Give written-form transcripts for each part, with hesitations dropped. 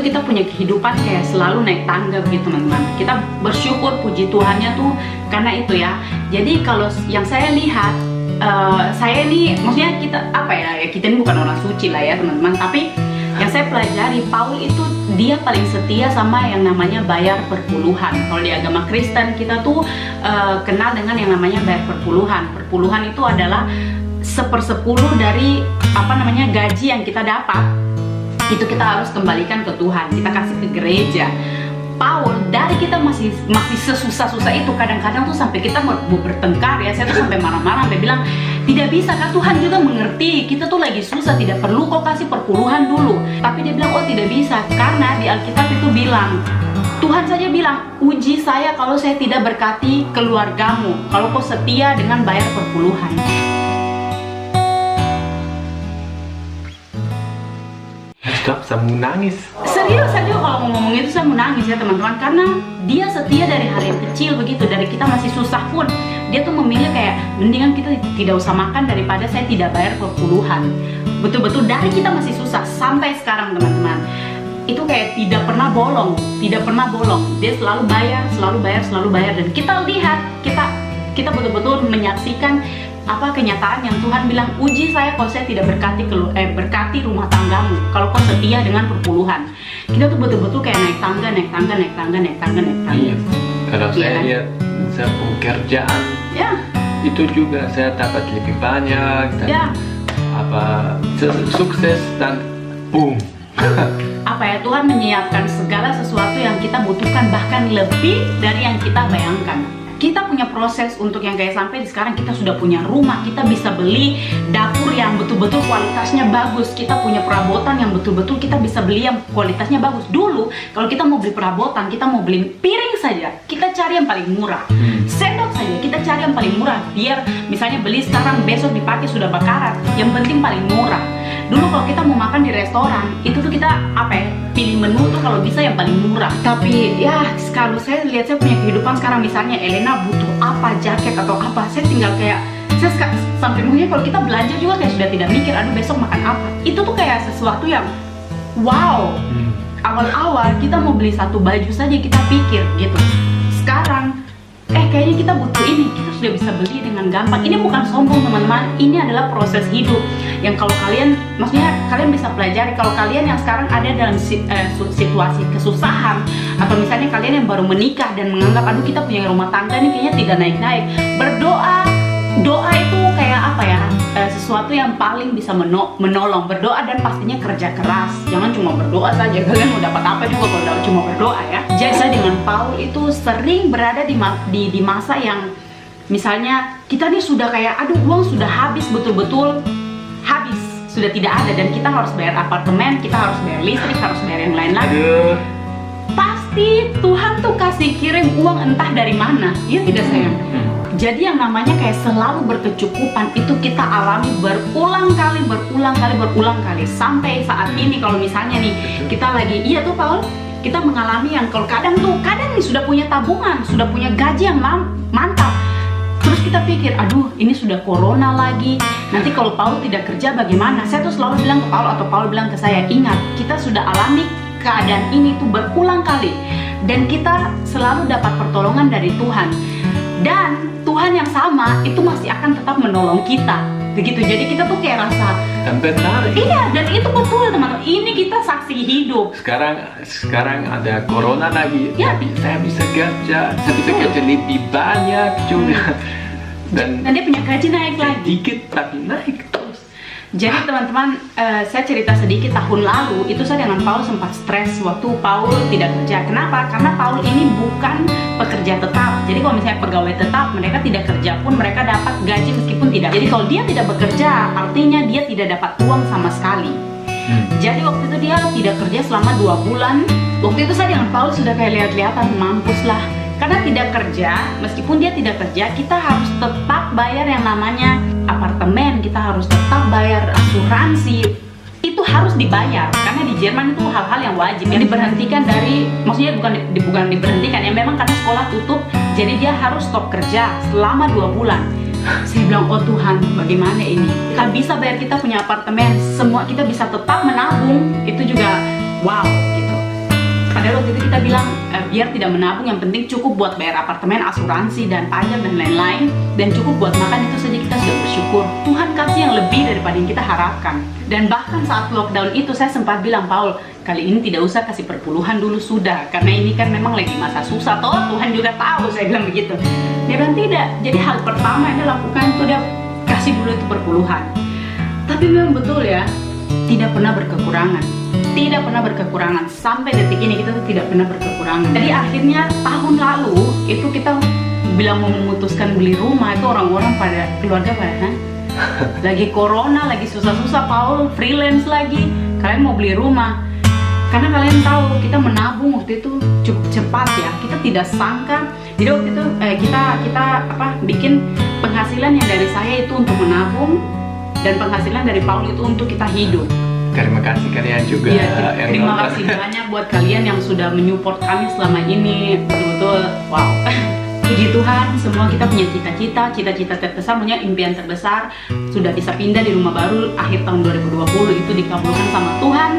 tuh kita punya kehidupan kayak selalu naik tangga begitu teman-teman. Kita bersyukur, puji Tuhannya tuh karena itu ya. Jadi kalau yang saya lihat, saya ini maksudnya kita apa ya, kita ini bukan orang suci lah ya teman-teman, tapi yang saya pelajari, Paul itu dia paling setia sama yang namanya bayar perpuluhan. Kalau di agama Kristen kita tuh kenal dengan yang namanya bayar perpuluhan. Perpuluhan itu adalah 1/10 dari apa namanya gaji yang kita dapat, itu kita harus kembalikan ke Tuhan, kita kasih ke gereja. Paul, dari kita masih sesusah-susah itu, kadang-kadang tuh sampai kita mau bertengkar ya, saya tuh sampai marah-marah, sampai bilang, tidak bisa kan, Tuhan juga mengerti, kita tuh lagi susah, tidak perlu kok kasih perpuluhan dulu. Tapi dia bilang, oh tidak bisa, karena di Alkitab itu bilang, Tuhan saja bilang, uji saya kalau saya tidak berkati keluargamu, kalau kau setia dengan bayar perpuluhan. Stop, saya mau nangis. Serius saja kalau mau ngomong itu saya mau nangis ya teman-teman, karena dia setia dari hari yang kecil begitu, dari kita masih susah pun dia tuh memilih kayak mendingan kita tidak usah makan daripada saya tidak bayar perpuluhan. Betul-betul dari kita masih susah sampai sekarang teman-teman, itu kayak tidak pernah bolong, tidak pernah bolong. Dia selalu bayar, selalu bayar, selalu bayar, dan kita lihat, kita betul-betul menyaksikan apa kenyataan yang Tuhan bilang, uji saya kalau saya tidak berkati rumah tanggamu, kalau kau setia dengan perpuluhan. Kita tuh betul-betul kayak naik tangga. Iya. Kalau saya lihat saya pekerjaan, ya, itu juga saya dapat lebih banyak dan ya, apa sukses dan boom. Apa ya, Tuhan menyiapkan segala sesuatu yang kita butuhkan, bahkan lebih dari yang kita bayangkan. Kita punya proses untuk yang kayak sampai sekarang kita sudah punya rumah, kita bisa beli dapur yang betul-betul kualitasnya bagus, kita punya perabotan yang betul-betul kita bisa beli yang kualitasnya bagus. Dulu kalau kita mau beli perabotan, kita mau beli piring saja, kita cari yang paling murah. Sendok saja kita cari yang paling murah, biar misalnya beli sekarang besok dipakai sudah bakarat, yang penting paling murah. Dulu kalau kita mau makan di restoran, itu tuh kita apa ya, pilih menu tuh kalau bisa yang paling murah. Tapi ya kalau saya lihat saya punya kehidupan sekarang, misalnya Elena butuh apa, jaket atau apa, saya tinggal kayak saya sampai mungkin kalau kita belanja juga kayak sudah tidak mikir, aduh besok makan apa. Itu tuh kayak sesuatu yang wow. Awal-awal kita mau beli satu baju saja kita pikir gitu. Sekarang kayaknya kita butuh ini, kita sudah bisa beli dengan gampang. Ini bukan sombong teman-teman, ini adalah proses hidup yang kalau kalian, maksudnya kalian bisa pelajari. Kalau kalian yang sekarang ada dalam situasi kesusahan, atau misalnya kalian yang baru menikah dan menganggap aduh kita punya rumah tangga ini kayaknya tidak naik-naik, berdoa. Doa itu kayak apa ya, sesuatu yang paling bisa menolong. Berdoa dan pastinya kerja keras. Jangan cuma berdoa saja, kalian mau dapat apa juga kalau cuma berdoa ya. Jadi saya dengan Paul itu sering berada di masa yang misalnya kita nih sudah kayak aduh uang sudah habis, betul-betul habis, sudah tidak ada, dan kita harus bayar apartemen, kita harus bayar listrik, harus bayar yang lain lagi. Pasti Tuhan tuh kasih kirim uang entah dari mana, iya tidak sayang? Jadi yang namanya kayak selalu berkecukupan itu kita alami berulang kali sampai saat ini. Kalau misalnya nih kita lagi, iya tuh Paul, kita mengalami yang kalau kadang nih sudah punya tabungan, sudah punya gaji yang mantap, terus kita pikir aduh ini sudah corona lagi, nanti kalau Paul tidak kerja bagaimana. Saya tuh selalu bilang ke Paul, atau Paul bilang ke saya, ingat kita sudah alami keadaan ini tuh berulang kali, dan kita selalu dapat pertolongan dari Tuhan, dan Tuhan yang sama itu masih akan tetap menolong kita begitu. Jadi kita tuh kayak rasa dan benar. Iya, dan itu betul teman-teman, ini kita saksi hidup. Sekarang ada corona lagi, ya. Tapi saya bisa kerja lebih banyak juga, dan dia punya gaji naik lagi sedikit tapi naik terus. Jadi teman-teman, saya cerita sedikit. Tahun lalu itu saya dengan Paul sempat stres waktu Paul tidak kerja. Kenapa? Karena Paul ini bukan pekerja tetap. Jadi kalau misalnya pegawai tetap, mereka tidak kerja pun mereka dapat gaji meskipun tidak. Jadi kalau dia tidak bekerja, artinya dia tidak dapat uang sama sekali. Jadi waktu itu dia tidak kerja selama 2 bulan. Waktu itu saya dengan Paul sudah kayak lihat-lihatan, mampus lah. Karena tidak kerja, meskipun dia tidak kerja, kita harus tetap bayar yang namanya apartemen, kita harus tetap bayar asuransi. Itu harus dibayar, karena di Jerman itu hal-hal yang wajib, yang diberhentikan dari, maksudnya bukan diberhentikan, ya memang karena sekolah tutup, jadi dia harus stop kerja selama 2 bulan. Saya bilang, oh Tuhan, bagaimana ini? Kita bisa bayar, kita punya apartemen, semua kita bisa tetap menabung, itu juga wow gitu. biar tidak menabung, yang penting cukup buat bayar apartemen, asuransi, dan pajak, dan lain-lain, dan cukup buat makan, itu saja kita sudah bersyukur. Tuhan kasih yang lebih daripada yang kita harapkan. Dan bahkan saat lockdown itu saya sempat bilang, Paul, kali ini tidak usah kasih perpuluhan dulu, sudah, karena ini kan memang lagi masa susah, toh Tuhan juga tahu, saya bilang begitu. Dia bilang tidak, jadi hal pertama yang dia lakukan itu dia kasih dulu itu perpuluhan. Tapi memang betul ya, tidak pernah berkekurangan. Tidak pernah berkekurangan. Sampai detik ini kita tuh tidak pernah berkekurangan. Jadi akhirnya tahun lalu itu kita bilang mau memutuskan beli rumah, itu orang-orang pada keluarga pada lagi corona, lagi susah-susah, Paul freelance lagi, kalian mau beli rumah. Karena kalian tahu kita menabung waktu itu cukup cepat ya. Kita tidak sangka. Jadi waktu itu kita bikin penghasilan yang dari saya itu untuk menabung, dan penghasilan dari Paul itu untuk kita hidup. Terima kasih kalian juga. Ya, terima kasih banyak buat kalian yang sudah menyupport kami selama ini. Betul-betul wow. Puji Tuhan, semua kita punya cita-cita terbesar, punya impian terbesar. Sudah bisa pindah di rumah baru akhir tahun 2020, itu dikabulkan sama Tuhan.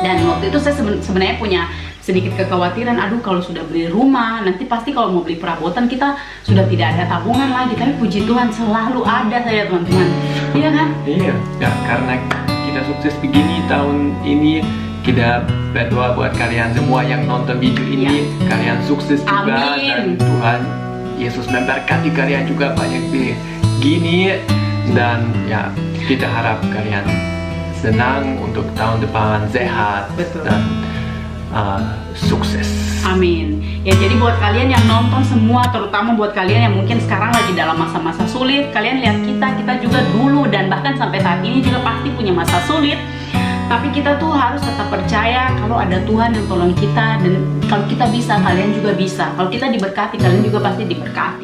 Dan waktu itu saya sebenarnya punya sedikit kekhawatiran, aduh kalau sudah beli rumah, nanti pasti kalau mau beli perabotan kita sudah tidak ada tabungan lagi. Tapi puji Tuhan selalu ada saya, teman-teman. Iya kan? Iya, ya, karena kita sukses begini tahun ini, kita berdoa buat kalian semua yang nonton video ini, kalian sukses juga. Amin. Dan Tuhan Yesus memberkati kalian juga banyak begini. Dan ya, kita harap kalian senang untuk tahun depan, sehat. Betul. Dan sukses. Amin. Ya, jadi buat kalian yang nonton semua, terutama buat kalian yang mungkin sekarang lagi dalam masa-masa sulit, kalian lihat kita juga dulu dan bahkan sampai saat ini juga pasti punya masa sulit. Tapi kita tuh harus tetap percaya kalau ada Tuhan yang tolong kita, dan kalau kita bisa, kalian juga bisa. Kalau kita diberkati, kalian juga pasti diberkati.